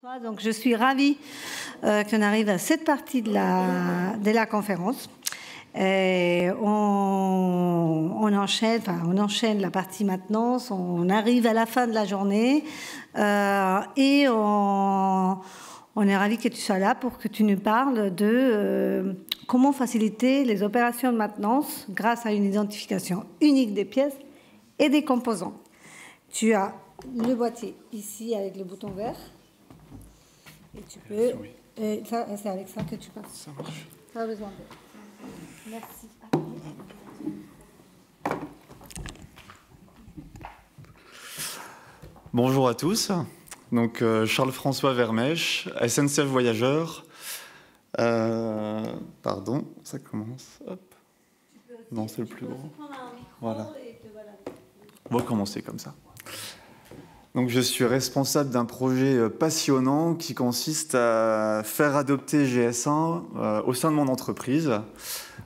Donc, je suis ravie qu'on arrive à cette partie de la conférence. Et on enchaîne la partie maintenance, on arrive à la fin de la journée et on est ravis que tu sois là pour que tu nous parles de comment faciliter les opérations de maintenance grâce à une identification unique des pièces et des composants. Tu as le boîtier ici avec le bouton vert. Et tu peux... c'est avec ça que tu passes. Ça marche. Pas besoin de... Merci. Bonjour à tous. Donc, Charles-François Vermèche, SNCF Voyageurs. Pardon, ça commence. Hop. Non, c'est le plus gros. Voilà. On va commencer comme ça. Donc, je suis responsable d'un projet passionnant qui consiste à faire adopter GS1 au sein de mon entreprise,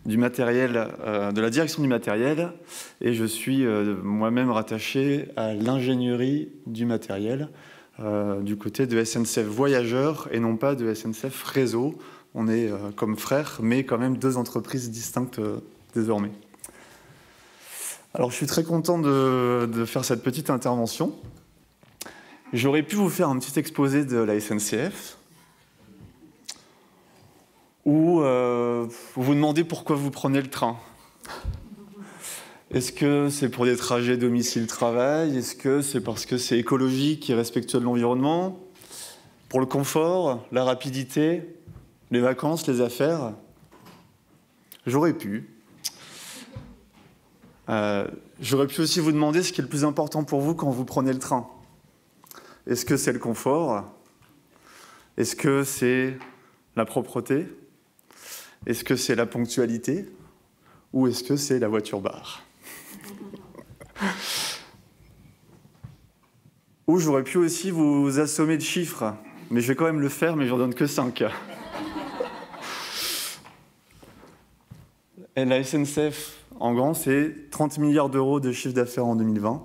du matériel, de la direction du matériel, et je suis moi-même rattaché à l'ingénierie du matériel du côté de SNCF Voyageurs et non pas de SNCF Réseau. On est comme frères, mais quand même deux entreprises distinctes désormais. Alors, je suis très content de faire cette petite intervention. J'aurais pu vous faire un petit exposé de la SNCF ou vous demander pourquoi vous prenez le train. Est-ce que c'est pour des trajets domicile-travail? Est-ce que c'est parce que c'est écologique et respectueux de l'environnement? Pour le confort, la rapidité, les vacances, les affaires? J'aurais pu. J'aurais pu aussi vous demander ce qui est le plus important pour vous quand vous prenez le train. Est-ce que c'est le confort? Est-ce que c'est la propreté? Est-ce que c'est la ponctualité? Ou est-ce que c'est la voiture-bar? Ou j'aurais pu aussi vous assommer de chiffres, mais je vais quand même le faire, mais j'en donne que 5. Et la SNCF, en grand, c'est 30 milliards d'euros de chiffre d'affaires en 2020.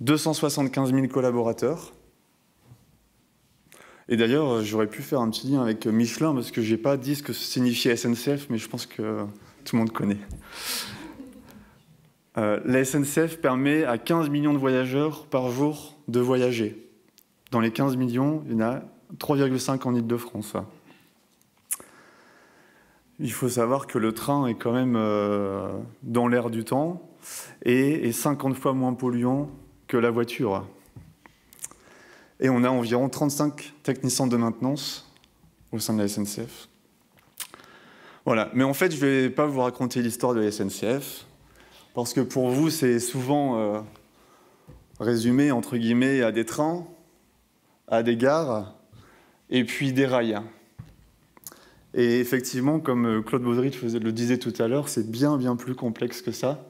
275 000 collaborateurs. Et d'ailleurs, j'aurais pu faire un petit lien avec Michelin, parce que je n'ai pas dit ce que signifiait SNCF, mais je pense que tout le monde connaît. La SNCF permet à 15 millions de voyageurs par jour de voyager. Dans les 15 millions, il y en a 3,5 en Île-de-France. Il faut savoir que le train est quand même dans l'air du temps et est 50 fois moins polluant que la voiture. Et on a environ 35 techniciens de maintenance au sein de la SNCF. Voilà. Mais en fait, je ne vais pas vous raconter l'histoire de la SNCF, parce que pour vous, c'est souvent résumé, entre guillemets, à des trains, à des gares, et puis des rails. Et effectivement, comme Claude Baudrich le disait tout à l'heure, c'est bien, bien plus complexe que ça,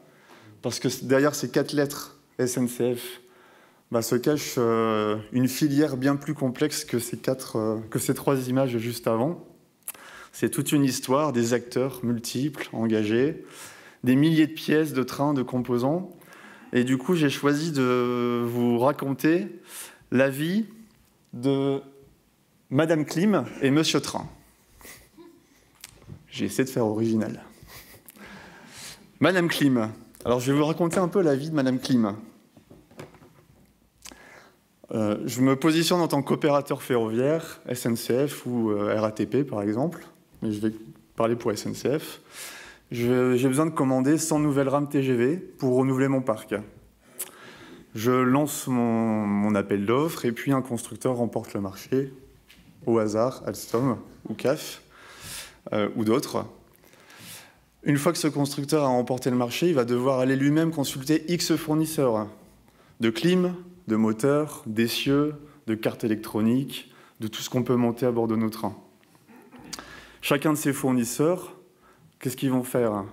parce que derrière ces 4 lettres SNCF, se cache une filière bien plus complexe que ces 3 images juste avant. C'est toute une histoire, des acteurs multiples, engagés, des milliers de pièces, de trains, de composants. Et du coup, j'ai choisi de vous raconter la vie de Madame Klim et Monsieur Train. J'ai essayé de faire original. Madame Klim. Alors, je vais vous raconter un peu la vie de Madame Klim. Je me positionne en tant qu'opérateur ferroviaire, SNCF ou RATP par exemple, mais je vais parler pour SNCF. J'ai besoin de commander 100 nouvelles rames TGV pour renouveler mon parc. Je lance mon appel d'offres et puis un constructeur remporte le marché, au hasard, Alstom ou CAF ou d'autres. Une fois que ce constructeur a remporté le marché, il va devoir aller lui-même consulter X fournisseurs de clim, de moteurs, d'essieux, de cartes électroniques, de tout ce qu'on peut monter à bord de nos trains. Chacun de ces fournisseurs, qu'est-ce qu'ils vont faire?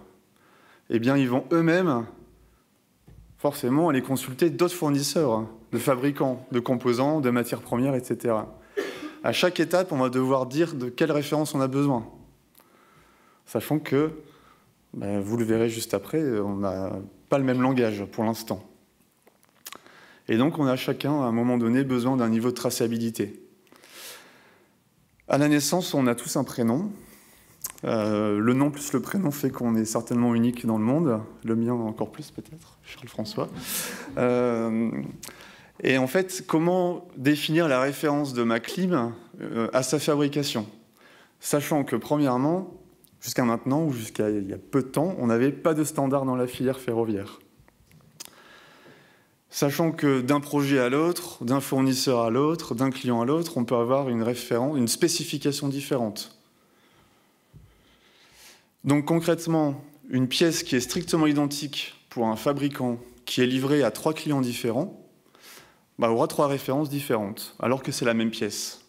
Eh bien, ils vont eux-mêmes, forcément, aller consulter d'autres fournisseurs, de fabricants, de composants, de matières premières, etc. À chaque étape, on va devoir dire de quelle référence on a besoin. Sachant que, vous le verrez juste après, on n'a pas le même langage pour l'instant. Et donc, on a chacun, à un moment donné, besoin d'un niveau de traçabilité. À la naissance, on a tous un prénom. Le nom plus le prénom fait qu'on est certainement unique dans le monde. Le mien encore plus, peut-être, Charles-François. Et en fait, comment définir la référence de ma clim à sa fabrication? Sachant que, premièrement, jusqu'à maintenant, ou jusqu'à il y a peu de temps, on n'avait pas de standard dans la filière ferroviaire. Sachant que d'un projet à l'autre, d'un fournisseur à l'autre, d'un client à l'autre, on peut avoir une spécification différente. Donc concrètement, une pièce qui est strictement identique pour un fabricant qui est livrée à 3 clients différents, aura 3 références différentes, alors que c'est la même pièce.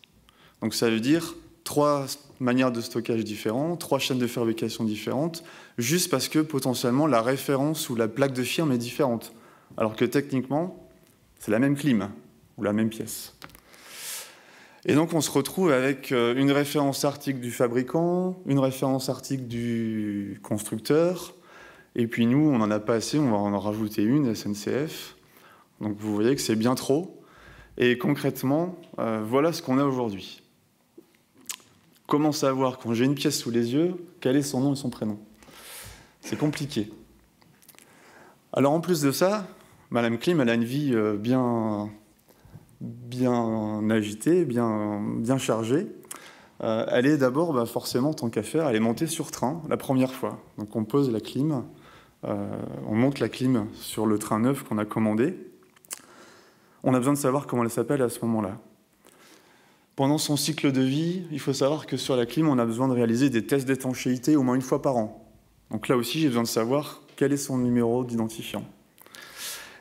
Donc ça veut dire 3 manières de stockage différentes, 3 chaînes de fabrication différentes, juste parce que potentiellement la référence ou la plaque de firme est différente. Alors que techniquement, c'est la même clim ou la même pièce. Et donc on se retrouve avec une référence article du fabricant, une référence article du constructeur, et puis nous, on n'en a pas assez, on va en rajouter une, SNCF. Donc vous voyez que c'est bien trop. Et concrètement, voilà ce qu'on a aujourd'hui. Comment savoir, quand j'ai une pièce sous les yeux, quel est son nom et son prénom? C'est compliqué. Alors en plus de ça, Madame Klim, elle a une vie bien agitée, bien chargée. Elle est d'abord, forcément, tant qu'à faire, elle est montée sur train la première fois. Donc on pose la clim, on monte la clim sur le train neuf qu'on a commandé. On a besoin de savoir comment elle s'appelle à ce moment-là. Pendant son cycle de vie, il faut savoir que sur la clim, on a besoin de réaliser des tests d'étanchéité au moins une fois par an. Donc là aussi, j'ai besoin de savoir quel est son numéro d'identifiant.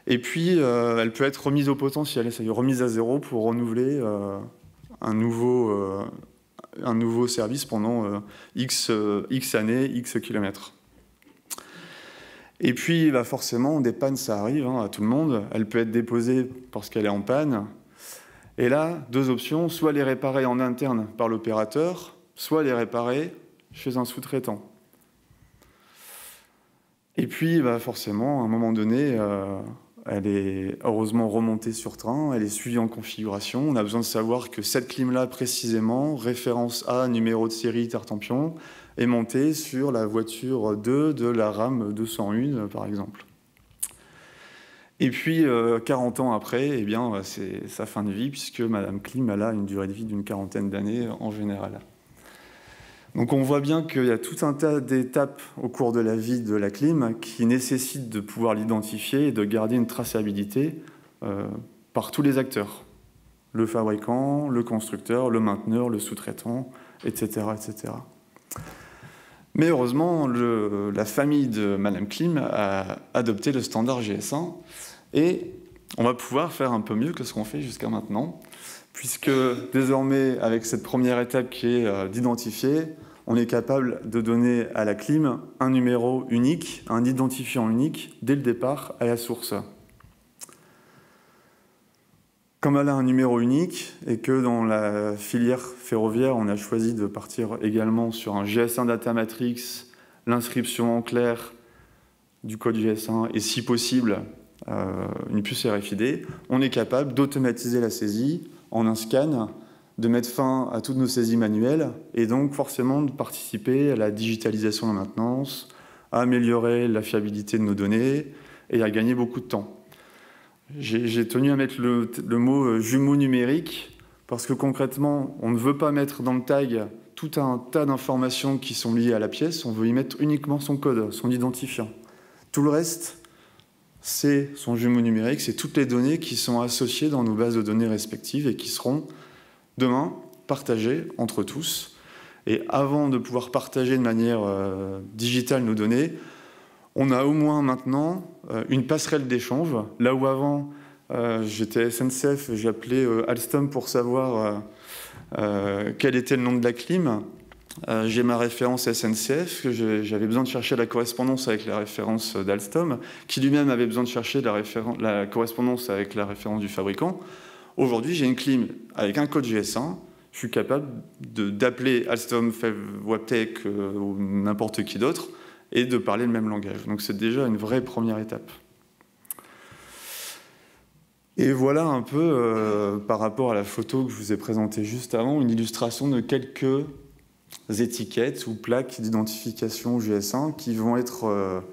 Et puis, elle peut être remise au potentiel, c'est-à-dire remise à zéro pour renouveler un nouveau service pendant X années, X kilomètres. Et puis, forcément, des pannes, ça arrive à tout le monde. Elle peut être déposée parce qu'elle est en panne. Et là, 2 options, soit les réparer en interne par l'opérateur, soit les réparer chez un sous-traitant. Et puis, forcément, à un moment donné, elle est heureusement remontée sur train, elle est suivie en configuration. On a besoin de savoir que cette clim-là, précisément, référence A, numéro de série Tartampion, est montée sur la voiture 2 de la rame 201, par exemple. Et puis, 40 ans après, c'est sa fin de vie, puisque Madame Klim, elle a une durée de vie d'une 40aine d'années en général. Donc on voit bien qu'il y a tout un tas d'étapes au cours de la vie de la clim qui nécessitent de pouvoir l'identifier et de garder une traçabilité par tous les acteurs. Le fabricant, le constructeur, le mainteneur, le sous-traitant, etc., etc. Mais heureusement, la famille de Madame Klim a adopté le standard GS1 et on va pouvoir faire un peu mieux que ce qu'on fait jusqu'à maintenant, puisque désormais, avec cette première étape qui est d'identifier, on est capable de donner à la clim un numéro unique, un identifiant unique, dès le départ, à la source. Comme elle a un numéro unique, et que dans la filière ferroviaire, on a choisi de partir également sur un GS1 Data Matrix, l'inscription en clair du code GS1, et si possible, une puce RFID, on est capable d'automatiser la saisie en un scan, de mettre fin à toutes nos saisies manuelles et donc forcément de participer à la digitalisation de la maintenance, à améliorer la fiabilité de nos données et à gagner beaucoup de temps. J'ai tenu à mettre le mot jumeau numérique parce que concrètement, on ne veut pas mettre dans le tag tout un tas d'informations qui sont liées à la pièce, on veut y mettre uniquement son code, son identifiant. Tout le reste, c'est son jumeau numérique, c'est toutes les données qui sont associées dans nos bases de données respectives et qui seront demain partagées entre tous. Et avant de pouvoir partager de manière digitale nos données, on a au moins maintenant une passerelle d'échange. Là où avant, j'étais SNCF, j'ai appelé Alstom pour savoir quel était le nom de la clim. J'ai ma référence SNCF, j'avais besoin de chercher la correspondance avec la référence d'Alstom, qui lui-même avait besoin de chercher la correspondance avec la référence du fabricant. Aujourd'hui, j'ai une clim avec un code GS1, je suis capable d'appeler Alstom, Wabtec ou n'importe qui d'autre et de parler le même langage. Donc c'est déjà une vraie première étape. Et voilà un peu, par rapport à la photo que je vous ai présentée juste avant, une illustration de quelques étiquettes ou plaques d'identification GS1 qui vont être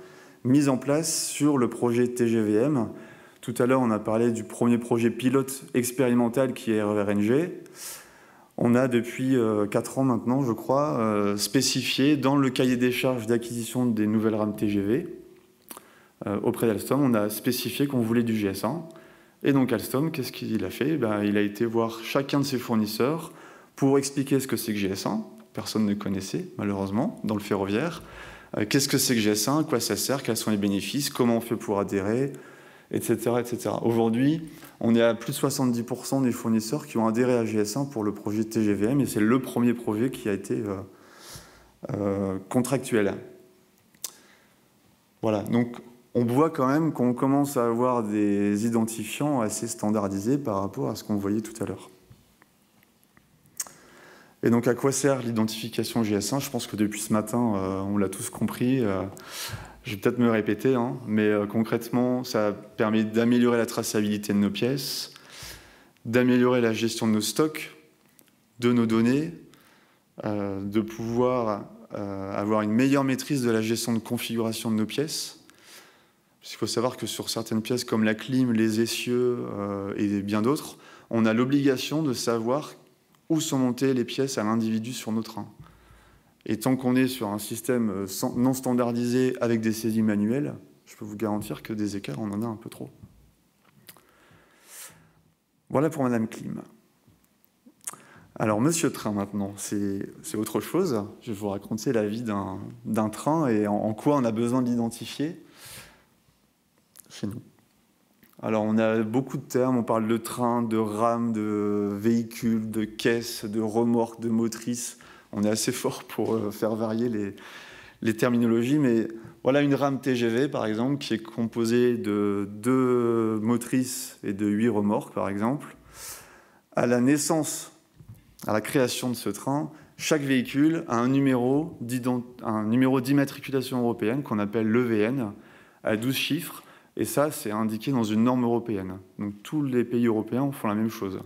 mises en place sur le projet TGVM. Tout à l'heure, on a parlé du premier projet pilote expérimental qui est RERNG. On a depuis 4 ans maintenant, je crois, spécifié dans le cahier des charges d'acquisition des nouvelles rames TGV auprès d'Alstom, on a spécifié qu'on voulait du GS1. Et donc Alstom, qu'est-ce qu'il a fait? Il a été voir chacun de ses fournisseurs pour expliquer ce que c'est que GS1. Personne ne connaissait, malheureusement, dans le ferroviaire. Qu'est-ce que c'est que GS1? À quoi ça sert? Quels sont les bénéfices? Comment on fait pour adhérer? Etc. etc. Aujourd'hui, on est à plus de 70% des fournisseurs qui ont adhéré à GS1 pour le projet TGVM, et c'est le premier projet qui a été contractuel. Voilà, donc on voit quand même qu'on commence à avoir des identifiants assez standardisés par rapport à ce qu'on voyait tout à l'heure. Et donc à quoi sert l'identification GS1? Je pense que depuis ce matin, on l'a tous compris. Je vais peut-être me répéter, hein, mais concrètement, ça permet d'améliorer la traçabilité de nos pièces, d'améliorer la gestion de nos stocks, de nos données, de pouvoir avoir une meilleure maîtrise de la gestion de configuration de nos pièces. Il faut savoir que sur certaines pièces comme la clim, les essieux et bien d'autres, on a l'obligation de savoir où sont montées les pièces à l'individu sur nos trains. Et tant qu'on est sur un système non standardisé avec des saisies manuelles, je peux vous garantir que des écarts, on en a un peu trop. Voilà pour Madame Clim. Alors, Monsieur Train, maintenant, c'est autre chose. Je vais vous raconter la vie d'un train et en quoi on a besoin de l'identifier chez nous. Alors, on a beaucoup de termes. On parle de train, de rame, de véhicule, de caisse, de remorque, de motrice. On est assez fort pour faire varier les terminologies, mais voilà une rame TGV, par exemple, qui est composée de 2 motrices et de 8 remorques, par exemple. À la naissance, à la création de ce train, chaque véhicule a un numéro d'immatriculation européenne qu'on appelle l'EVN, à 12 chiffres, et ça, c'est indiqué dans une norme européenne. Donc tous les pays européens font la même chose.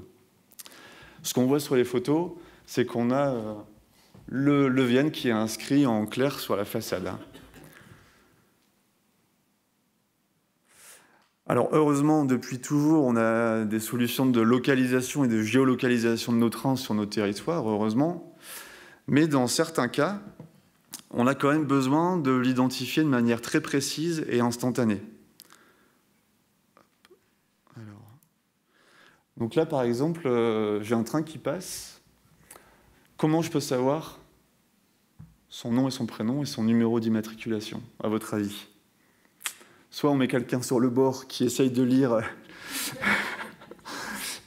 Ce qu'on voit sur les photos, c'est qu'on a le l'EVN qui est inscrit en clair sur la façade. Alors heureusement, depuis toujours, on a des solutions de localisation et de géolocalisation de nos trains sur nos territoires, heureusement. Mais dans certains cas, on a quand même besoin de l'identifier de manière très précise et instantanée. Donc là, par exemple, j'ai un train qui passe. Comment je peux savoir son nom et son prénom et son numéro d'immatriculation, à votre avis? Soit on met quelqu'un sur le bord qui essaye de lire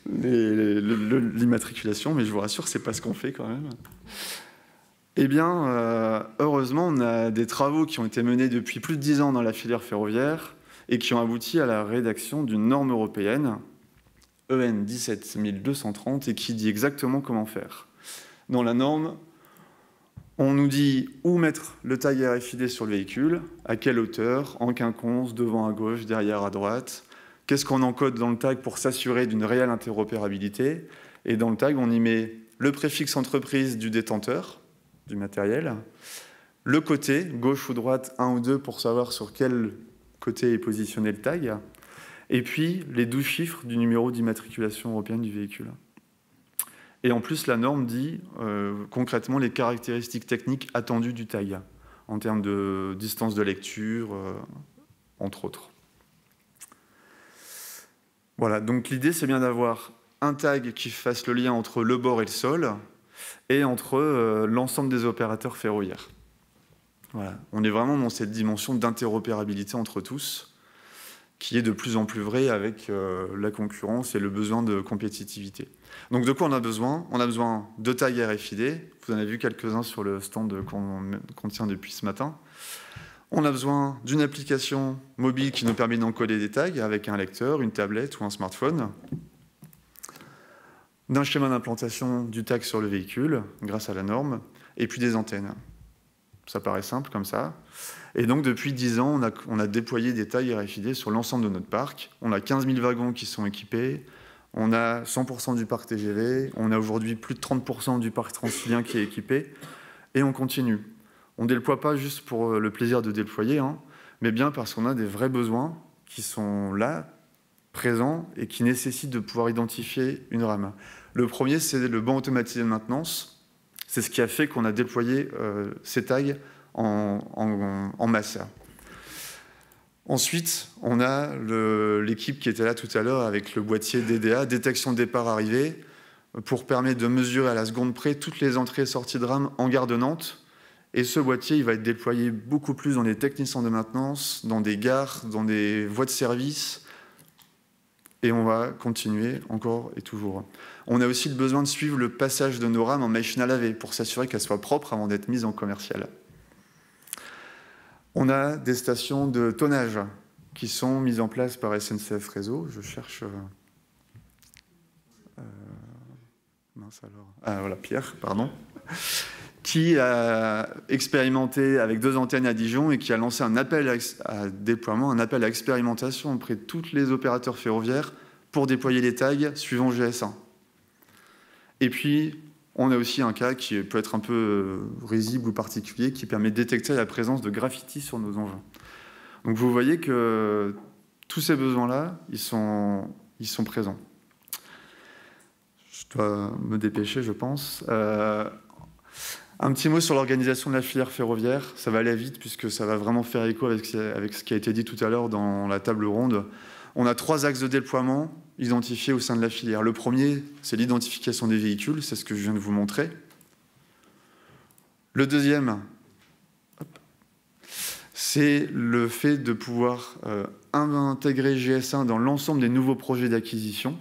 l'immatriculation, mais je vous rassure, c'est pas ce qu'on fait quand même. Eh bien, heureusement, on a des travaux qui ont été menés depuis plus de 10 ans dans la filière ferroviaire et qui ont abouti à la rédaction d'une norme européenne, EN 17230, et qui dit exactement comment faire. Dans la norme, on nous dit où mettre le tag RFID sur le véhicule, à quelle hauteur, en quinconce, devant à gauche, derrière à droite, qu'est-ce qu'on encode dans le tag pour s'assurer d'une réelle interopérabilité. Et dans le tag, on y met le préfixe entreprise du détenteur, du matériel, le côté, gauche ou droite, 1 ou 2, pour savoir sur quel côté est positionné le tag, et puis les 12 chiffres du numéro d'immatriculation européenne du véhicule. Et en plus, la norme dit concrètement les caractéristiques techniques attendues du tag, en termes de distance de lecture, entre autres. Voilà, donc l'idée, c'est bien d'avoir un tag qui fasse le lien entre le bord et le sol, et entre l'ensemble des opérateurs ferroviaires. Voilà. On est vraiment dans cette dimension d'interopérabilité entre tous, qui est de plus en plus vrai avec la concurrence et le besoin de compétitivité. Donc de quoi on a besoin? On a besoin de tags RFID, vous en avez vu quelques-uns sur le stand qu'on tient depuis ce matin. On a besoin d'une application mobile qui nous permet d'encoder des tags avec un lecteur, une tablette ou un smartphone, d'un schéma d'implantation du tag sur le véhicule grâce à la norme, et puis des antennes. Ça paraît simple comme ça. Et donc, depuis 10 ans, on a déployé des tags RFID sur l'ensemble de notre parc. On a 15 000 wagons qui sont équipés. On a 100% du parc TGV. On a aujourd'hui plus de 30% du parc Transilien qui est équipé. Et on continue. On ne déploie pas juste pour le plaisir de déployer, hein, mais bien parce qu'on a des vrais besoins qui sont là, présents, et qui nécessitent de pouvoir identifier une rame. Le premier, c'est le banc automatisé de maintenance. C'est ce qui a fait qu'on a déployé ces tags en masse. Ensuite, on a l'équipe qui était là tout à l'heure avec le boîtier DDA, détection départ-arrivée, pour permettre de mesurer à la seconde près toutes les entrées et sorties de rames en gare de Nantes. Et ce boîtier, il va être déployé beaucoup plus dans les techniciens de maintenance, dans des gares, dans des voies de service. Et on va continuer encore et toujours. On a aussi le besoin de suivre le passage de nos rames en machine à laver pour s'assurer qu'elles soient propres avant d'être mises en commercial. On a des stations de tonnage qui sont mises en place par SNCF Réseau. Je cherche... mince alors. Ah voilà, Pierre, pardon. Qui a expérimenté avec 2 antennes à Dijon et qui a lancé un appel à déploiement, un appel à expérimentation auprès de tous les opérateurs ferroviaires pour déployer les tags suivant GS1. Et puis, on a aussi un cas qui peut être un peu risible ou particulier, qui permet de détecter la présence de graffitis sur nos engins. Donc vous voyez que tous ces besoins-là, ils sont présents. Je dois me dépêcher, je pense. Un petit mot sur l'organisation de la filière ferroviaire. Ça va aller vite puisque ça va vraiment faire écho avec ce qui a été dit tout à l'heure dans la table ronde. On a 3 axes de déploiement identifiés au sein de la filière. Le premier, c'est l'identification des véhicules, c'est ce que je viens de vous montrer. Le deuxième, c'est le fait de pouvoir intégrer GS1 dans l'ensemble des nouveaux projets d'acquisition.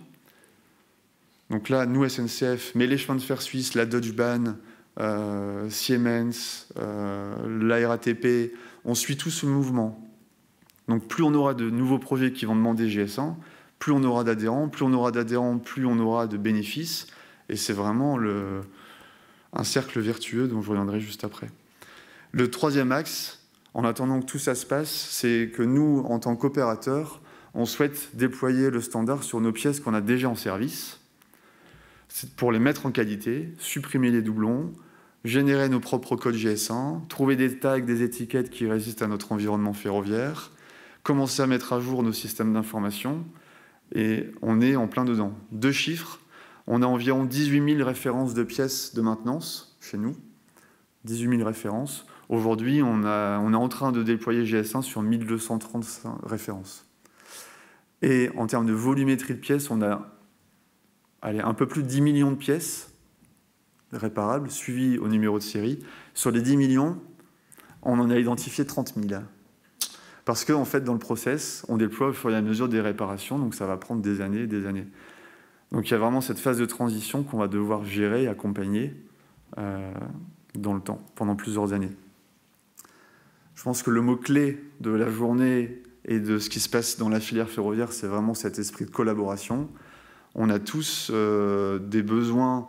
Donc là, nous, SNCF, mais les chemins de fer suisses, la Deutsche Bahn, Siemens, la RATP, on suit tout ce mouvement. Donc plus on aura de nouveaux projets qui vont demander GS1, plus on aura d'adhérents, plus on aura de bénéfices. Et c'est vraiment un cercle vertueux dont je reviendrai juste après. Le troisième axe, en attendant que tout ça se passe, c'est que nous, en tant qu'opérateurs, on souhaite déployer le standard sur nos pièces qu'on a déjà en service. C'est pour les mettre en qualité, supprimer les doublons, générer nos propres codes GS1, trouver des tags, des étiquettes qui résistent à notre environnement ferroviaire, commencer à mettre à jour nos systèmes d'information, et on est en plein dedans. 2 chiffres, on a environ 18 000 références de pièces de maintenance chez nous, 18 000 références. Aujourd'hui, on est en train de déployer GS1 sur 1235 références. Et en termes de volumétrie de pièces, on a un peu plus de 10 millions de pièces réparables, suivies au numéro de série. Sur les 10 millions, on en a identifié 30 000. Parce qu'en fait, dans le process, on déploie au fur et à mesure des réparations, donc ça va prendre des années et des années. Donc il y a vraiment cette phase de transition qu'on va devoir gérer et accompagner dans le temps, pendant plusieurs années. Je pense que le mot-clé de la journée et de ce qui se passe dans la filière ferroviaire, c'est vraiment cet esprit de collaboration. On a tous des besoins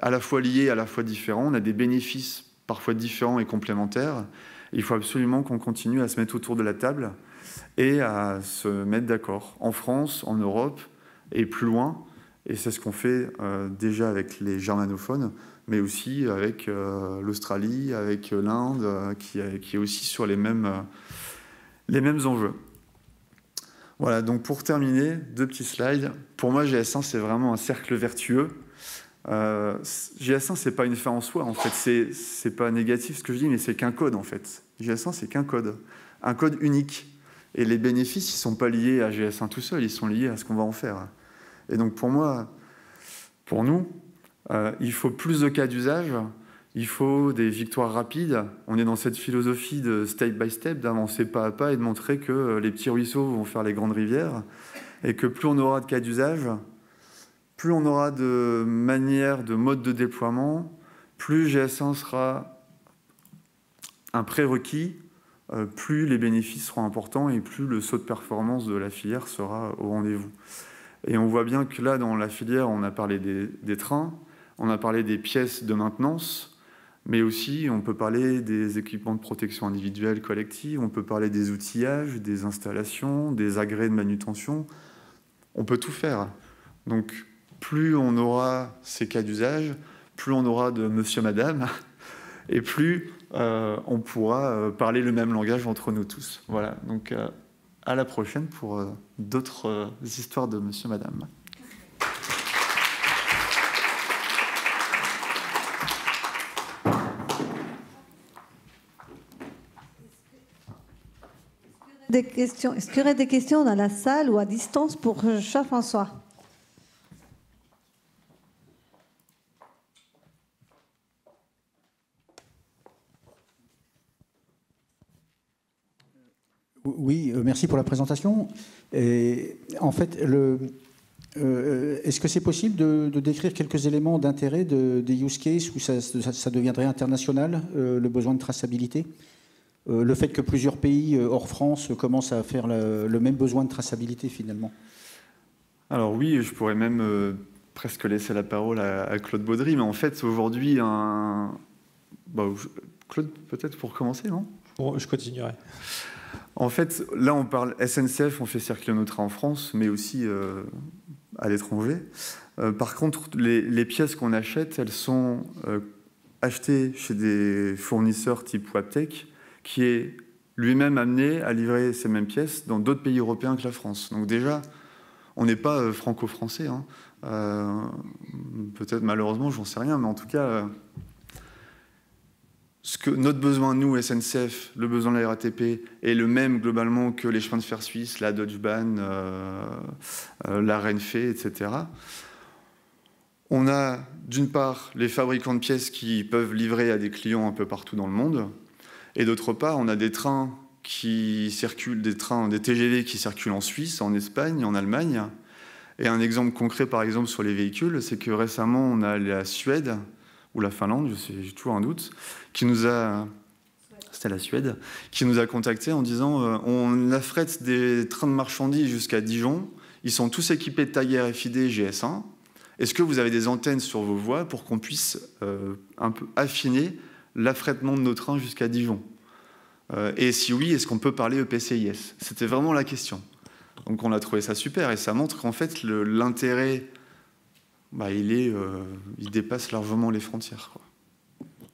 à la fois liés, à la fois différents. On a des bénéfices parfois différents et complémentaires. Il faut absolument qu'on continue à se mettre autour de la table et à se mettre d'accord, en France, en Europe et plus loin. Et c'est ce qu'on fait déjà avec les germanophones, mais aussi avec l'Australie, avec l'Inde, qui est aussi sur les mêmes enjeux. Voilà, donc pour terminer, 2 petits slides. Pour moi, GS1, c'est vraiment un cercle vertueux. GS1, c'est pas une fin en soi, en fait. C'est pas négatif ce que je dis, mais c'est qu'un code, en fait. GS1, c'est qu'un code. Un code unique. Et les bénéfices, ils sont pas liés à GS1 tout seul, ils sont liés à ce qu'on va en faire. Et donc pour moi, pour nous, il faut plus de cas d'usage, il faut des victoires rapides. On est dans cette philosophie de step by step, d'avancer pas à pas et de montrer que les petits ruisseaux vont faire les grandes rivières et que plus on aura de cas d'usage, plus on aura de manières, de modes de déploiement, plus GS1 sera un prérequis, plus les bénéfices seront importants et plus le saut de performance de la filière sera au rendez-vous. Et on voit bien que là, dans la filière, on a parlé des trains, on a parlé des pièces de maintenance, Mais aussi, on peut parler des équipements de protection individuelle collective, on peut parler des outillages, des installations, des agrès de manutention. On peut tout faire. Donc, plus on aura ces cas d'usage, plus on aura de monsieur, madame, et plus on pourra parler le même langage entre nous tous. Voilà, donc à la prochaine pour d'autres histoires de monsieur, madame. Est-ce qu'il y aurait des questions dans la salle ou à distance pour Jean-François? Oui, merci pour la présentation. Et, en fait, est-ce que c'est possible de décrire quelques éléments d'intérêt des use cases où ça deviendrait international, le besoin de traçabilité? Le fait que plusieurs pays hors France commencent à faire le même besoin de traçabilité finalement. Alors oui, je pourrais même presque laisser la parole à Claude Baudry, mais en fait aujourd'hui, Claude peut-être pour commencer, non? Bon, je continuerai. En fait, là on parle SNCF, on fait circuler nos trains en France, mais aussi à l'étranger. Par contre, les pièces qu'on achète, elles sont achetées chez des fournisseurs type Wabtec, qui est lui-même amené à livrer ces mêmes pièces dans d'autres pays européens que la France. Donc déjà, on n'est pas franco-français. Hein. Peut-être malheureusement, j'en sais rien, mais en tout cas, ce que notre besoin, nous, SNCF, le besoin de la RATP, est le même globalement que les chemins de fer suisses, la Deutsche Bahn, la Renfe, etc. On a d'une part les fabricants de pièces qui peuvent livrer à des clients un peu partout dans le monde. Et d'autre part, on a des trains qui circulent, des TGV qui circulent en Suisse, en Espagne, en Allemagne. Et un exemple concret, par exemple, sur les véhicules, c'est que récemment, on a la Suède, ou la Finlande, j'ai toujours un doute, c'était la Suède, qui nous a contactés en disant on affrète des trains de marchandises jusqu'à Dijon, ils sont tous équipés de tags RFID GS1. Est-ce que vous avez des antennes sur vos voies pour qu'on puisse un peu affiner l'affrètement de nos trains jusqu'à Dijon? Et si oui, est-ce qu'on peut parler EPCIS? C'était vraiment la question. Donc on a trouvé ça super et ça montre qu'en fait l'intérêt, il dépasse largement les frontières, quoi.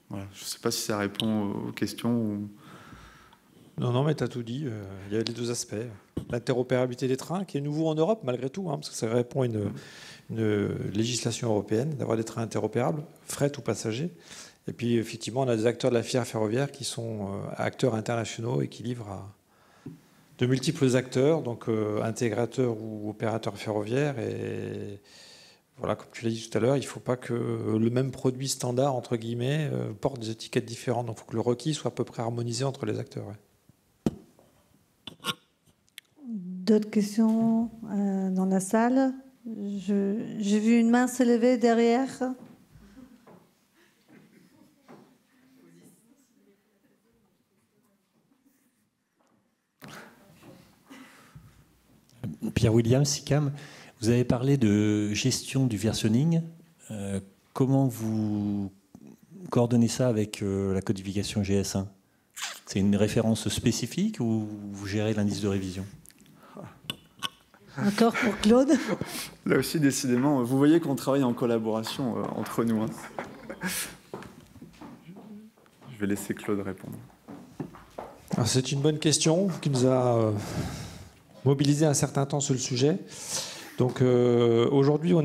Voilà. Je ne sais pas si ça répond aux questions. Ou... Non, mais tu as tout dit. Il y a les deux aspects. L'interopérabilité des trains, qui est nouveau en Europe malgré tout, parce que ça répond à une législation européenne, d'avoir des trains interopérables, fret ou passagers. Et puis, effectivement, on a des acteurs de la filière ferroviaire qui sont acteurs internationaux et qui livrent à de multiples acteurs, donc intégrateurs ou opérateurs ferroviaires. Et voilà, comme tu l'as dit tout à l'heure, il ne faut pas que le même produit standard, entre guillemets, porte des étiquettes différentes. Donc, il faut que le requis soit à peu près harmonisé entre les acteurs. Ouais. D'autres questions dans la salle? J'ai vu une main se lever derrière. Pierre Williams, SICAM, vous avez parlé de gestion du versionning. Comment vous coordonnez ça avec la codification GS1? C'est une référence spécifique ou vous gérez l'indice de révision? Encore pour Claude. Là aussi, décidément, vous voyez qu'on travaille en collaboration entre nous. Hein. Je vais laisser Claude répondre. C'est une bonne question qui nous a mobilisé un certain temps sur le sujet. Donc aujourd'hui,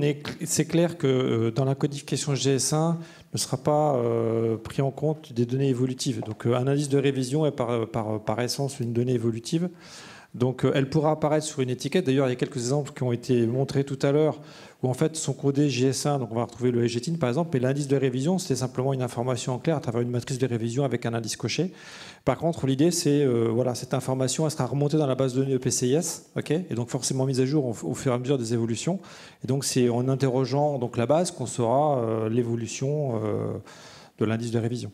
c'est clair que dans la codification GS1 ne sera pas pris en compte des données évolutives. Donc un indice de révision est par essence une donnée évolutive. Donc elle pourra apparaître sur une étiquette. D'ailleurs, il y a quelques exemples qui ont été montrés tout à l'heure où en fait sont codés GS1. Donc on va retrouver le EGTIN par exemple. Et l'indice de révision, c'est simplement une information en clair à travers une matrice de révision avec un indice coché. Par contre, l'idée, c'est voilà, cette information, elle sera remontée dans la base de données EPCIS, okay, et donc forcément mise à jour au fur et à mesure des évolutions. Et donc c'est en interrogeant donc la base qu'on saura l'évolution de l'indice de révision.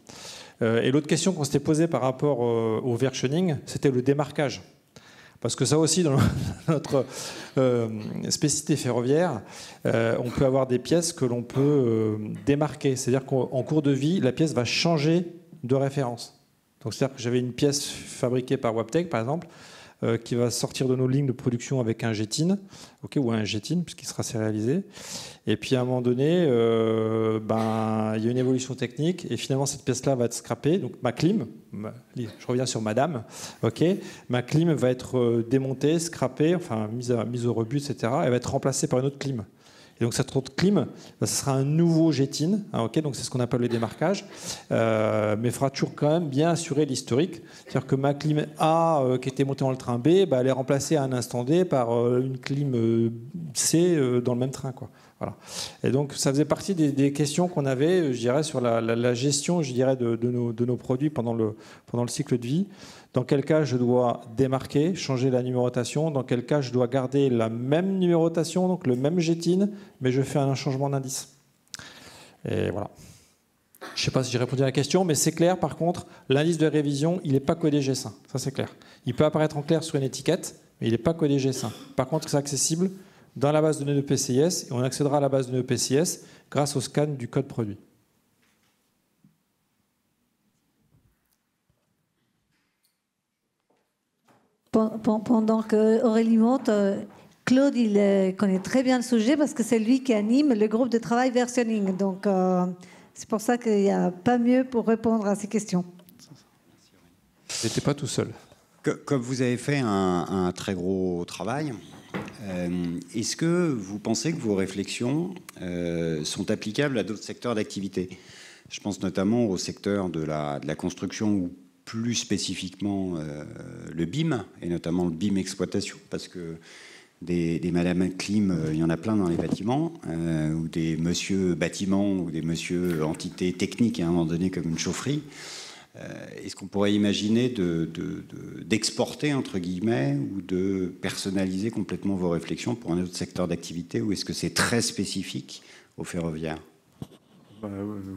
Et l'autre question qu'on s'était posée par rapport au versioning, c'était le démarquage. Parce que ça aussi, dans notre spécificité ferroviaire, on peut avoir des pièces que l'on peut démarquer. C'est-à-dire qu'en cours de vie, la pièce va changer de référence. Donc, c'est-à-dire que j'avais une pièce fabriquée par Wabtec, par exemple, qui va sortir de nos lignes de production avec un Jetine, ou un Jetine, puisqu'il sera sérialisé. Et puis à un moment donné, il y a une évolution technique, et finalement cette pièce-là va être scrappée. Donc ma clim, je reviens sur madame, ma clim va être démontée, scrappée, enfin mise au rebut, etc. Elle va être remplacée par une autre clim. Et donc cette autre clim, ce sera un nouveau Jetine, donc c'est ce qu'on appelle le démarquage, mais il faudra toujours quand même bien assurer l'historique. C'est-à-dire que ma clim A, qui était montée dans le train B, elle est remplacée à un instant D par une clim C dans le même train, quoi. Voilà. Et donc ça faisait partie des questions qu'on avait, je dirais, sur la gestion, je dirais, de nos produits pendant le cycle de vie. Dans quel cas je dois démarquer, changer la numérotation, dans quel cas je dois garder la même numérotation, donc le même Jetine, mais je fais un changement d'indice. Et voilà. Je ne sais pas si j'ai répondu à la question, mais c'est clair, par contre, l'indice de révision, il n'est pas codé GS1, ça c'est clair. Il peut apparaître en clair sur une étiquette, mais il n'est pas codé GS1. Par contre, c'est accessible dans la base de données de PCIS, et on accédera à la base de données de PCIS grâce au scan du code produit. Pendant que Aurélie monte, Claude, il connaît très bien le sujet parce que c'est lui qui anime le groupe de travail versionning. Donc, c'est pour ça qu'il n'y a pas mieux pour répondre à ces questions. Je n'étais pas tout seul. Comme vous avez fait un très gros travail, est-ce que vous pensez que vos réflexions sont applicables à d'autres secteurs d'activité? Je pense notamment au secteur de la construction ou plus spécifiquement le BIM, et notamment le BIM exploitation, parce que des Madame Clim, il y en a plein dans les bâtiments, ou des Monsieur bâtiments, ou des Monsieur entités techniques à un moment donné comme une chaufferie. Est-ce qu'on pourrait imaginer d'exporter, entre guillemets, ou de personnaliser complètement vos réflexions pour un autre secteur d'activité, ou est-ce que c'est très spécifique au ferroviaire?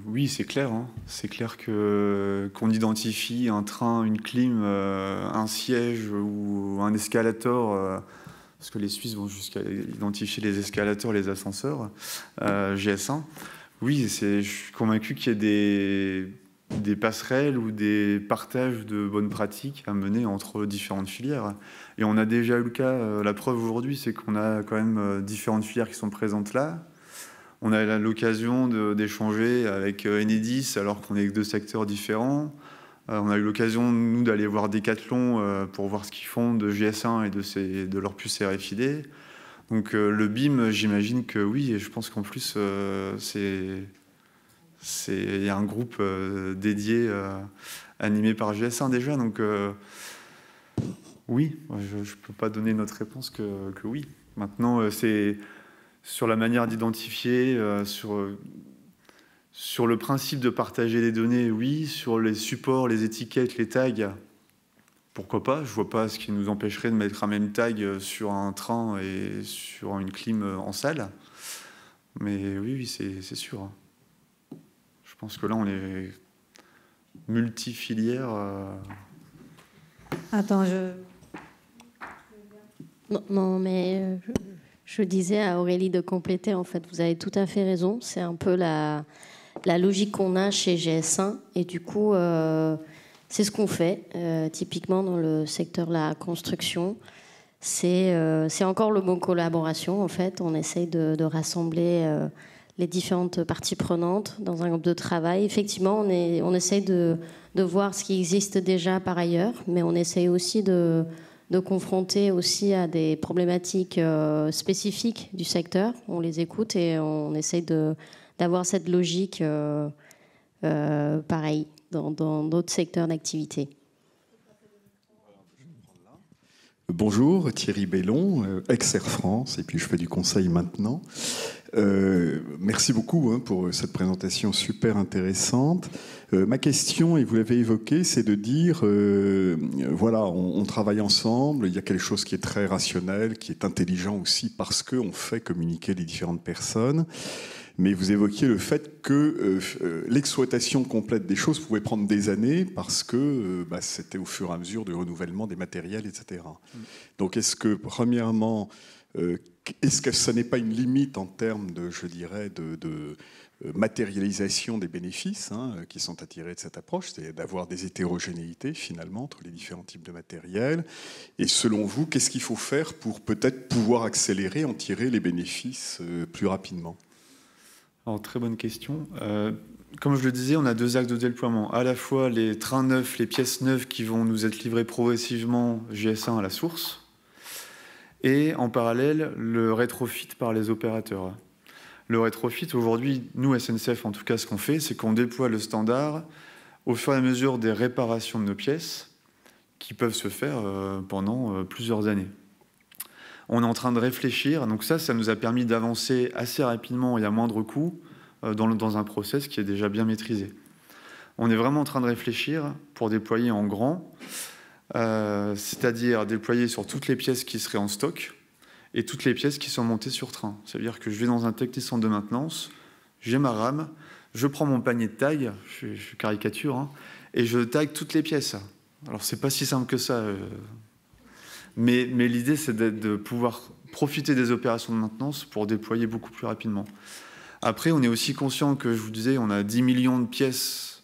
Oui, c'est clair. C'est clair qu'on identifie un train, une clim, un siège ou un escalator, parce que les Suisses vont jusqu'à identifier les escalators, les ascenseurs, GS1. Oui, je suis convaincu qu'il y ait des passerelles ou des partages de bonnes pratiques à mener entre différentes filières. Et on a déjà eu le cas, la preuve aujourd'hui, c'est qu'on a quand même différentes filières qui sont présentes là. On a l'occasion d'échanger avec Enedis alors qu'on est avec deux secteurs différents. On a eu l'occasion, nous, d'aller voir Decathlon pour voir ce qu'ils font de GS1 et de leur puce RFID. Donc le BIM, j'imagine que oui, et je pense qu'en plus, il y a un groupe dédié, animé par GS1 déjà. Donc oui, je ne peux pas donner notre réponse que oui. Maintenant, c'est... Sur la manière d'identifier, sur le principe de partager les données, oui. Sur les supports, les étiquettes, les tags, pourquoi pas? Je ne vois pas ce qui nous empêcherait de mettre un même tag sur un train et sur une clim en salle. Mais oui, c'est sûr. Je pense que là, on est multifilière. Attends, Non, mais... Je disais à Aurélie de compléter, en fait, vous avez tout à fait raison. C'est un peu la logique qu'on a chez GS1. Et du coup, c'est ce qu'on fait, typiquement dans le secteur de la construction. C'est encore le mot collaboration, en fait. On essaye de rassembler les différentes parties prenantes dans un groupe de travail. Effectivement, on essaye de voir ce qui existe déjà par ailleurs, mais on essaye aussi de confronter aussi à des problématiques spécifiques du secteur. On les écoute et on essaye d'avoir cette logique pareille dans d'autres secteurs d'activité. Bonjour, Thierry Bellon, ex-Air France, et puis je fais du conseil maintenant. Merci beaucoup pour cette présentation super intéressante. Ma question, et vous l'avez évoqué, c'est de dire, voilà, on travaille ensemble, il y a quelque chose qui est très rationnel, qui est intelligent aussi parce qu'on fait communiquer les différentes personnes. mais vous évoquiez le fait que l'exploitation complète des choses pouvait prendre des années parce que c'était au fur et à mesure du renouvellement des matériels, etc. Donc est-ce que, premièrement, est-ce que ça n'est pas une limite en termes de, je dirais, de matérialisation des bénéfices qui sont attirés de cette approche, c'est d'avoir des hétérogénéités finalement entre les différents types de matériel. Et selon vous, qu'est-ce qu'il faut faire pour peut-être pouvoir accélérer, en tirer les bénéfices plus rapidement? Alors, très bonne question. Comme je le disais, on a deux axes de déploiement. À la fois les trains neufs, les pièces neuves qui vont nous être livrées progressivement GS1 à la source, et en parallèle, le rétrofit par les opérateurs. Le rétrofit, aujourd'hui, nous, SNCF, en tout cas, ce qu'on fait, c'est qu'on déploie le standard au fur et à mesure des réparations de nos pièces qui peuvent se faire pendant plusieurs années. On est en train de réfléchir, donc ça nous a permis d'avancer assez rapidement et à moindre coût dans un process qui est déjà bien maîtrisé. On est vraiment en train de réfléchir pour déployer en grand, c'est-à-dire déployer sur toutes les pièces qui seraient en stock, et toutes les pièces qui sont montées sur train. C'est-à-dire que je vais dans un technicien de maintenance, j'ai ma rame, je prends mon panier de taille, je caricature, et je taille toutes les pièces. Alors, c'est pas si simple que ça. Mais l'idée, c'est de pouvoir profiter des opérations de maintenance pour déployer beaucoup plus rapidement. Après, on est aussi conscient que, je vous disais, on a 10 millions de pièces.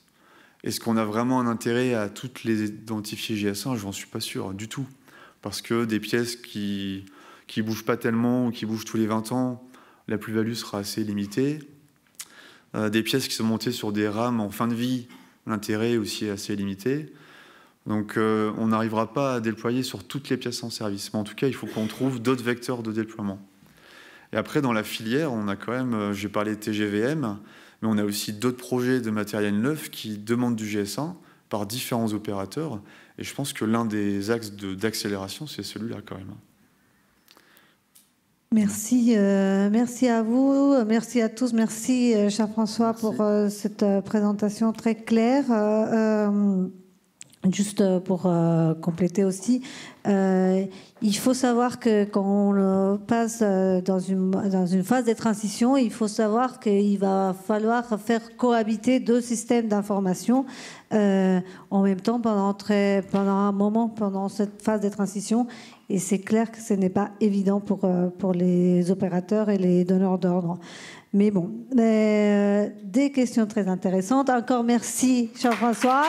Est-ce qu'on a vraiment un intérêt à toutes les identifier GS1 ? Je n'en suis pas sûr du tout. Parce que des pièces qui bougent pas tellement ou qui bougent tous les 20 ans, la plus-value sera assez limitée. Des pièces qui sont montées sur des rames en fin de vie, l'intérêt aussi est assez limité. Donc on n'arrivera pas à déployer sur toutes les pièces en service. Mais en tout cas, il faut qu'on trouve d'autres vecteurs de déploiement. Et après, dans la filière, on a quand même, j'ai parlé de TGVM, mais on a aussi d'autres projets de matériel neuf qui demandent du GS1 par différents opérateurs. Et je pense que l'un des axes d'accélération, c'est celui-là quand même. Merci, merci à vous, merci à tous, merci cher François pour cette présentation très claire. Juste pour compléter aussi, il faut savoir que quand on passe dans une phase de transition, il faut savoir qu'il va falloir faire cohabiter deux systèmes d'information en même temps pendant un moment, pendant cette phase de transition. Et c'est clair que ce n'est pas évident pour les opérateurs et les donneurs d'ordre. Mais bon, des questions très intéressantes. Encore merci, cher François.